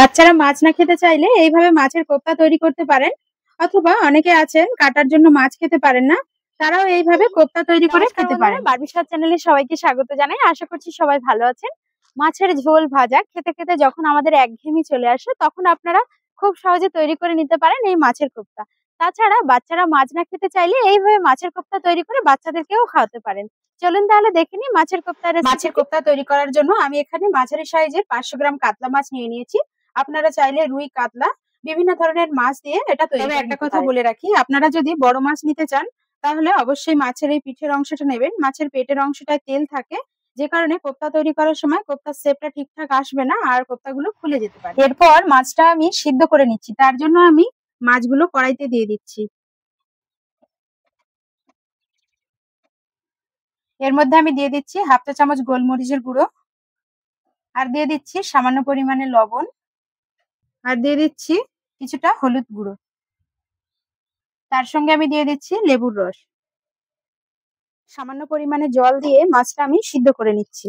বাচ্চারা মাছ না খেতে চাইলে এইভাবে মাছের কোপ্তা তৈরি করতে পারেন, অথবা অনেকে আছেন কাটার জন্য মাছ খেতে পারেন না, তারাও এইভাবে কোপ্তা তৈরি করে খেতে পারেন। বারবির স্বাদ চ্যানেলে সবাইকে স্বাগত জানাই। আশা করছি সবাই ভালো আছেন। মাছের ঝোল ভাজা খেতে খেতে যখন আমাদের একঘেয়েমি চলে আসে, তখন আপনারা খুব সহজে তৈরি করে নিতে পারেন এই মাছের কোপ্তা। তাছাড়া বাচ্চারা মাছ না খেতে চাইলে এইভাবে মাছের কোপ্তা তৈরি করে বাচ্চাদেরকেও খাওয়াতে পারেন। চলুন তাহলে দেখে নিই মাছের কোপ্তা। মাছের কোপ্তা তৈরি করার জন্য আমি এখানে মাঝারি সাইজের 500 গ্রাম কাতলা মাছ নিয়ে নিয়েছি। আপনারা চাইলে রুই, কাতলা বিভিন্ন ধরনের মাছ দিয়ে এটা তৈরি করে। একটা কথা বলে রাখি, আপনারা যদি বড় মাছ নিতে চান তাহলে অবশ্যই মাছের এই পিঠের অংশটা নেবেন। মাছের পেটের অংশটায় তেল থাকে, যে কারণে কোপ্তা তৈরি করার সময় কোপ্তার শেপটা ঠিকঠাক আসবে না আর কোপ্তাগুলো খুলে যেতে পারে। এরপর মাছটা আমি সিদ্ধ করে নিচ্ছি, তার জন্য আমি মাছগুলো কড়াইতে দিয়ে দিচ্ছি। এর মধ্যে আমি দিয়ে দিচ্ছি হাফ চা চামচ গোলমরিচের গুঁড়ো, আর দিয়ে দিচ্ছি সামান্য পরিমাণে লবণ, আর দিয়ে দিচ্ছি কিছুটা হলুদ গুঁড়ো। তার সঙ্গে আমি দিয়ে দিচ্ছি লেবুর রস। সামান্য পরিমাণে জল দিয়ে মাছটা আমি সিদ্ধ করে নিচ্ছি।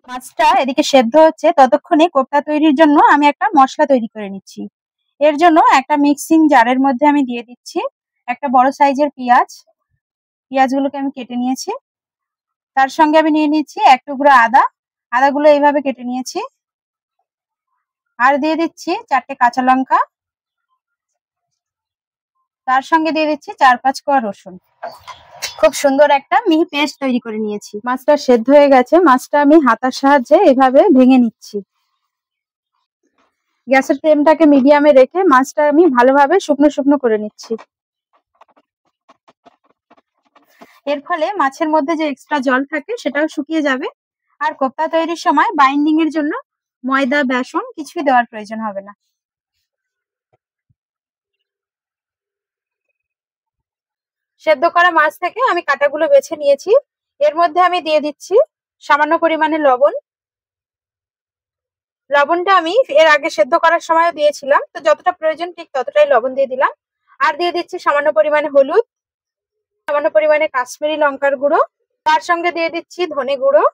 মাছটা এদিকে সেদ্ধ হচ্ছে, ততক্ষণে কোপ্তা তৈরির জন্য আমি একটা মশলা তৈরি করে নিচ্ছি। এর জন্য একটা মিক্সিং জারের মধ্যে আমি দিয়ে দিচ্ছি একটা বড় সাইজের পেঁয়াজ। পেঁয়াজগুলোকে আমি কেটে নিয়েছি। তার সঙ্গে আমি নিয়ে নিচ্ছি এক টুকরো আদা। আদাগুলো এইভাবে কেটে নিয়েছি। আর দিয়ে দিচ্ছি 4টে কাঁচা লঙ্কা। তার সঙ্গে দিয়ে দিচ্ছি 4-5 কোয়া রসুন। খুব সুন্দর একটা মিহি পেস্ট তৈরি করে নিয়েছি। মাছটা সেদ্ধ হয়ে গেছে, মাছটা আমি হাতার সাহায্যে এভাবে ভেঙে নিচ্ছি। গ্যাসের ফ্লেমটাকে মিডিয়ামে রেখে মাছটা আমি ভালোভাবে শুকনো শুকনো করে নিচ্ছি। এর ফলে মাছের মধ্যে যে এক্সট্রা জল থাকে সেটাও শুকিয়ে যাবে, আর কোপ্তা তৈরির সময় বাইন্ডিং এর জন্য ময়দা, বেসন কিছুই দেওয়ার প্রয়োজন হবে না। সেদ্ধ করা মাছ থেকে আমি কাঁটাগুলো বেছে নিয়েছি। এর মধ্যে আমি দিয়ে দিচ্ছি সামান্য পরিমাণে লবণ। লবণটা আমি এর আগে সেদ্ধ করার সময় দিয়েছিলাম, তো যতটা প্রয়োজন ঠিক ততটাই লবণ দিয়ে দিলাম। আর দিয়ে দিচ্ছি সামান্য পরিমাণে হলুদ, সামান্য পরিমাণে কাশ্মীরি লঙ্কার গুঁড়ো, তার সঙ্গে দিয়ে দিচ্ছি ধনে গুঁড়ো,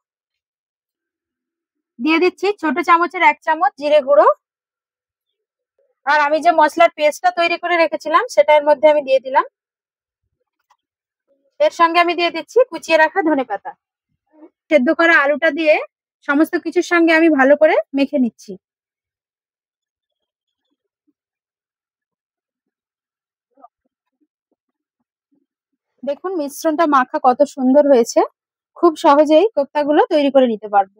দিয়ে দিচ্ছি ছোট চামচের 1 চামচ জিরে গুঁড়ো, আর আমি যে মশলার পেস্টটা তৈরি করে রেখেছিলাম সেটা এর মধ্যে আমি দিয়ে দিলাম। এর সঙ্গে আমি দিয়ে দিচ্ছি কুচিয়ে রাখা ধনেপাতা। সেদ্ধ করা আলুটা দিয়ে সমস্ত কিছুর সঙ্গে আমি ভালো করে মেখে নিচ্ছি। দেখুন মিশ্রণটা মাখা কত সুন্দর হয়েছে। খুব সহজেই কোপ্তাগুলো তৈরি করে নিতে পারবো।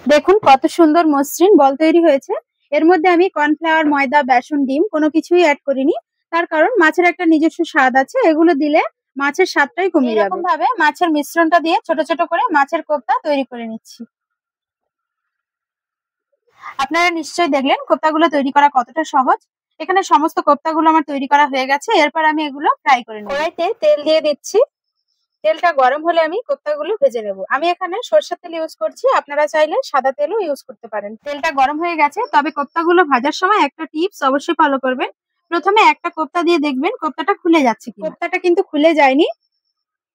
দেখুন কত সুন্দর মসৃণ বল তৈরি হয়েছে। এর মধ্যে আমি কর্নফ্লাওয়ার, ময়দা, বেসন, ডিম কোনো কিছুই অ্যাড করিনি, তার কারণ মাছের একটা নিজস্ব স্বাদ আছে, এগুলো দিলে মাছের স্বাদটাই কমে যাবে। এরকম ভাবে মাছের মিশ্রণটা দিয়ে ছোট ছোট করে মাছের কোপ্তা তৈরি করে নিচ্ছি। আপনারা নিশ্চয়ই দেখলেন কোপ্তাগুলো তৈরি করা কতটা সহজ। এখানে সমস্ত কোপ্তাগুলো আমার তৈরি করা হয়ে গেছে। এরপর আমি এগুলো ফ্রাই করে নেব। কড়াইতে তেল দিয়ে দিচ্ছি। তেলটা গরম হলে আমি কোপ্তাগুলো ভেজে নেব। আমি এখানে সরষের তেল ইউজ করছি, আপনারা চাইলে সাদা তেলও ইউজ করতে পারেন। তেলটা গরম হয়ে গেছে, তবে কোপ্তাগুলো ভাজার সময় একটা টিপস অবশ্যই ফলো করবেন। প্রথমে একটা কোপ্তা দিয়ে দেখবেন কোপ্তাটা খুলে যাচ্ছে কিনা। কোপ্তাটা কিন্তু খুলে যায়নি,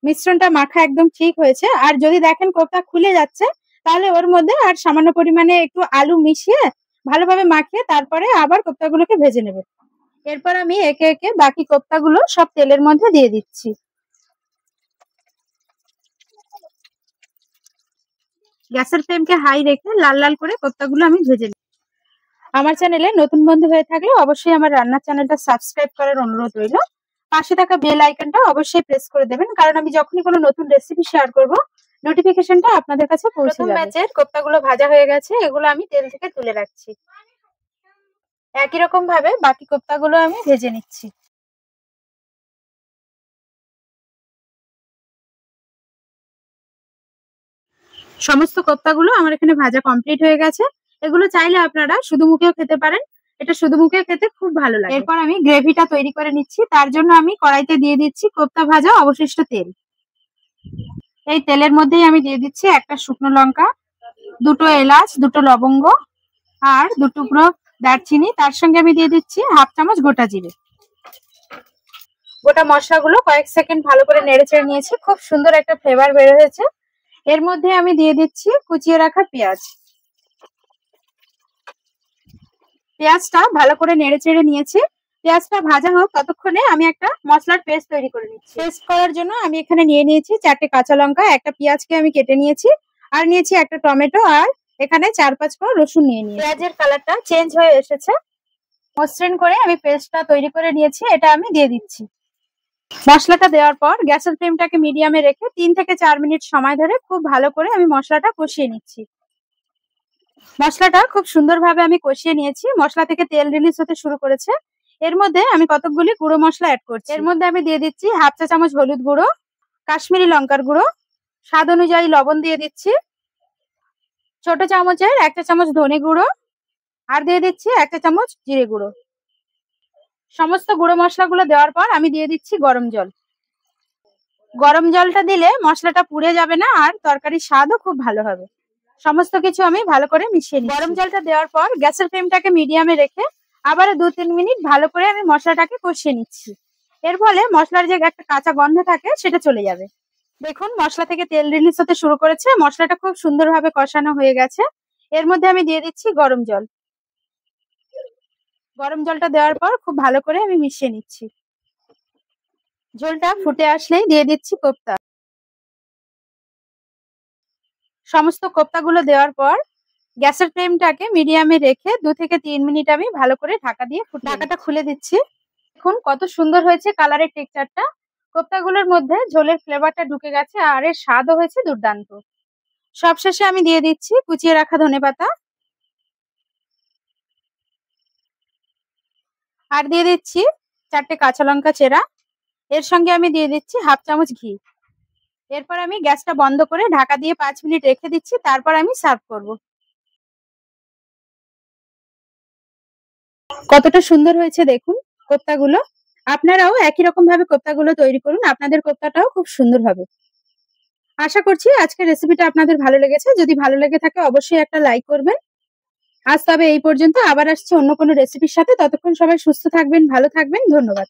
মিশ্রণটা মাখা একদম ঠিক হয়েছে। আর যদি দেখেন কোপ্তা খুলে যাচ্ছে, তাহলে ওর মধ্যে আর সামান্য পরিমাণে একটু আলু মিশিয়ে ভালোভাবে মাখিয়ে তারপরে আবার কোপ্তাগুলোকে ভেজে নেবেন। এরপর আমি একে একে বাকি কোপ্তাগুলো সব তেলের মধ্যে দিয়ে দিচ্ছি। গ্যাসের ফ্লেমকে হাই রেখে লাল লাল করে কোপ্তাগুলো আমি ভেজে নিই। আমার চ্যানেলে নতুন বন্ধু হয়ে থাকলে অবশ্যই আমার রান্নার চ্যানেলটা সাবস্ক্রাইব করার অনুরোধ রইল। পাশে থাকা বেল আইকনটা অবশ্যই প্রেস করে দেবেন, কারণ আমি যখনই কোনো নতুন রেসিপি শেয়ার করব নোটিফিকেশনটা আপনাদের কাছে পৌঁছে যাবে। ব্যাচের কোপ্তাগুলো ভাজা হয়ে গেছে, এগুলো আমি তেল থেকে তুলে রাখছি। একই রকম ভাবে বাকি কোপ্তাগুলো আমি ভেজে নিচ্ছি। সমস্ত কোপ্তাগুলো আমার এখানে ভাজা কমপ্লিট হয়ে গেছে। এগুলো চাইলে আপনারা শুধু মুখেও খেতে পারেন, এটা শুধু মুখে খেতে খুব ভালো লাগে। এরপর আমি গ্রেভিটা তৈরি করে নিচ্ছি। তার জন্য আমি কড়াইতে দিয়ে দিচ্ছি কোপ্তা ভাজা অবশিষ্ট তেল। এই তেলের মধ্যেই আমি দিয়ে দিচ্ছি একটা শুকনো লঙ্কা, 2টো এলাচ, 2টো লবঙ্গ, আর 2 টুকরো দারচিনি। তার সঙ্গে আমি দিয়ে দিচ্ছি হাফ চামচ গোটা জিরে। গোটা মশলাগুলো কয়েক সেকেন্ড ভালো করে নেড়েচেড়ে নিয়েছি, খুব সুন্দর একটা ফ্লেভার বের হয়েছে। এর মধ্যে আমি দিয়ে দিচ্ছি কুচিয়ে রাখা পেঁয়াজ। পেঁয়াজটা ভালো করে নেড়েচেড়ে নিয়েছি। পেঁয়াজটা ভাজা হোক ততক্ষণে আমি একটা মশলার পেস্ট তৈরি করে নিচ্ছি। পেস্ট করার জন্য আমি এখানে নিয়ে নিয়েছি 4টে কাঁচা লঙ্কা, একটা পেঁয়াজকে আমি কেটে নিয়েছি, আর নিয়েছি একটা টমেটো, আর এখানে 4-5 কোয়া রসুন নিয়ে নিয়েছি। পেঁয়াজের কালারটা চেঞ্জ হয়ে এসেছে, মসৃণ করে আমি পেস্টটা তৈরি করে নিয়েছি, এটা আমি দিয়ে দিচ্ছি। মশলাটা দেওয়ার পর গ্যাসের ফ্লেমটাকে মিডিয়ামে রেখে 3 থেকে 4 মিনিট সময় ধরে খুব ভালো করে আমি মশলাটা কষিয়ে নিচ্ছি। মশলাটা খুব সুন্দরভাবে আমি কষিয়ে নিয়েছি, মশলা থেকে তেল রিলিজ হতে শুরু করেছে। এর মধ্যে আমি কতকগুলি গুঁড়ো মশলা অ্যাড করছি। এর মধ্যে আমি দিয়ে দিচ্ছি 1/2 চা চামচ হলুদ গুঁড়ো, কাশ্মীরি লঙ্কার গুঁড়ো, স্বাদ অনুযায়ী লবণ দিয়ে দিচ্ছি, ছোট চামচের 1 চা চামচ ধনে গুঁড়ো, আর দিয়ে দিচ্ছি 1 চা চামচ জিরে গুঁড়ো। সমস্ত গুঁড়ো মশলাগুলো দেওয়ার পর আমি দিয়ে দিচ্ছি গরম জল। গরম জলটা দিলে মশলাটা পুড়ে যাবে না, আর তরকারির স্বাদও খুব ভালো হবে। সমস্ত কিছু আমি ভালো করে মিশিয়ে নিই। গরম জলটা দেওয়ার পর গ্যাসের ফ্লেমটাকে মিডিয়ামে রেখে আবারও 2-3 মিনিট ভালো করে আমি মশলাটাকে কষিয়ে নিচ্ছি। এর ফলে মশলার যে একটা কাঁচা গন্ধ থাকে সেটা চলে যাবে। দেখুন মশলা থেকে তেল রিলিজ হতে শুরু করেছে, মশলাটা খুব সুন্দরভাবে কষানো হয়ে গেছে। এর মধ্যে আমি দিয়ে দিচ্ছি গরম জল। গরম জলটা দেওয়ার পর খুব ভালো করে আমি মিশিয়ে নিচ্ছি। ঝোলটা ফুটে আসলেই দিয়ে দিচ্ছি কোপ্তা। সমস্ত কোপ্তাগুলো দেওয়ার পর গ্যাসের ফ্লেমটাকে মিডিয়ামে রেখে 2 থেকে 3 মিনিট আমি ভালো করে ঢাকা দিয়ে ঢাকাটা খুলে দিচ্ছি। দেখুন কত সুন্দর হয়েছে কালারের টেক্সচারটা। কোপ্তাগুলোর মধ্যে ঝোলের ফ্লেভারটা ঢুকে গেছে, আর এর স্বাদও হয়েছে দুর্দান্ত। সবশেষে আমি দিয়ে দিচ্ছি কুচিয়ে রাখা ধনেপাতা, আর দিয়ে দিচ্ছি 4টে কাঁচা লঙ্কা চেরা। এর সঙ্গে আমি দিয়ে দিচ্ছি 1/2 চামচ ঘি। এরপর আমি গ্যাসটা বন্ধ করে ঢাকা দিয়ে 5 মিনিট রেখে দিচ্ছি, তারপর আমি সার্ভ করব। কতটা সুন্দর হয়েছে দেখুন কোপ্তাগুলো। আপনারাও একই রকম ভাবে কোপ্তাগুলো তৈরি করুন, আপনাদের কোপ্তাটাও খুব সুন্দর হবে। আশা করছি আজকের রেসিপিটা আপনাদের ভালো লেগেছে। যদি ভালো লেগে থাকে অবশ্যই একটা লাইক করবেন। আজ তবে এই পর্যন্ত, আবার আসছি অন্য কোনো রেসিপির সাথে। ততক্ষণ সবাই সুস্থ থাকবেন, ভালো থাকবেন। ধন্যবাদ।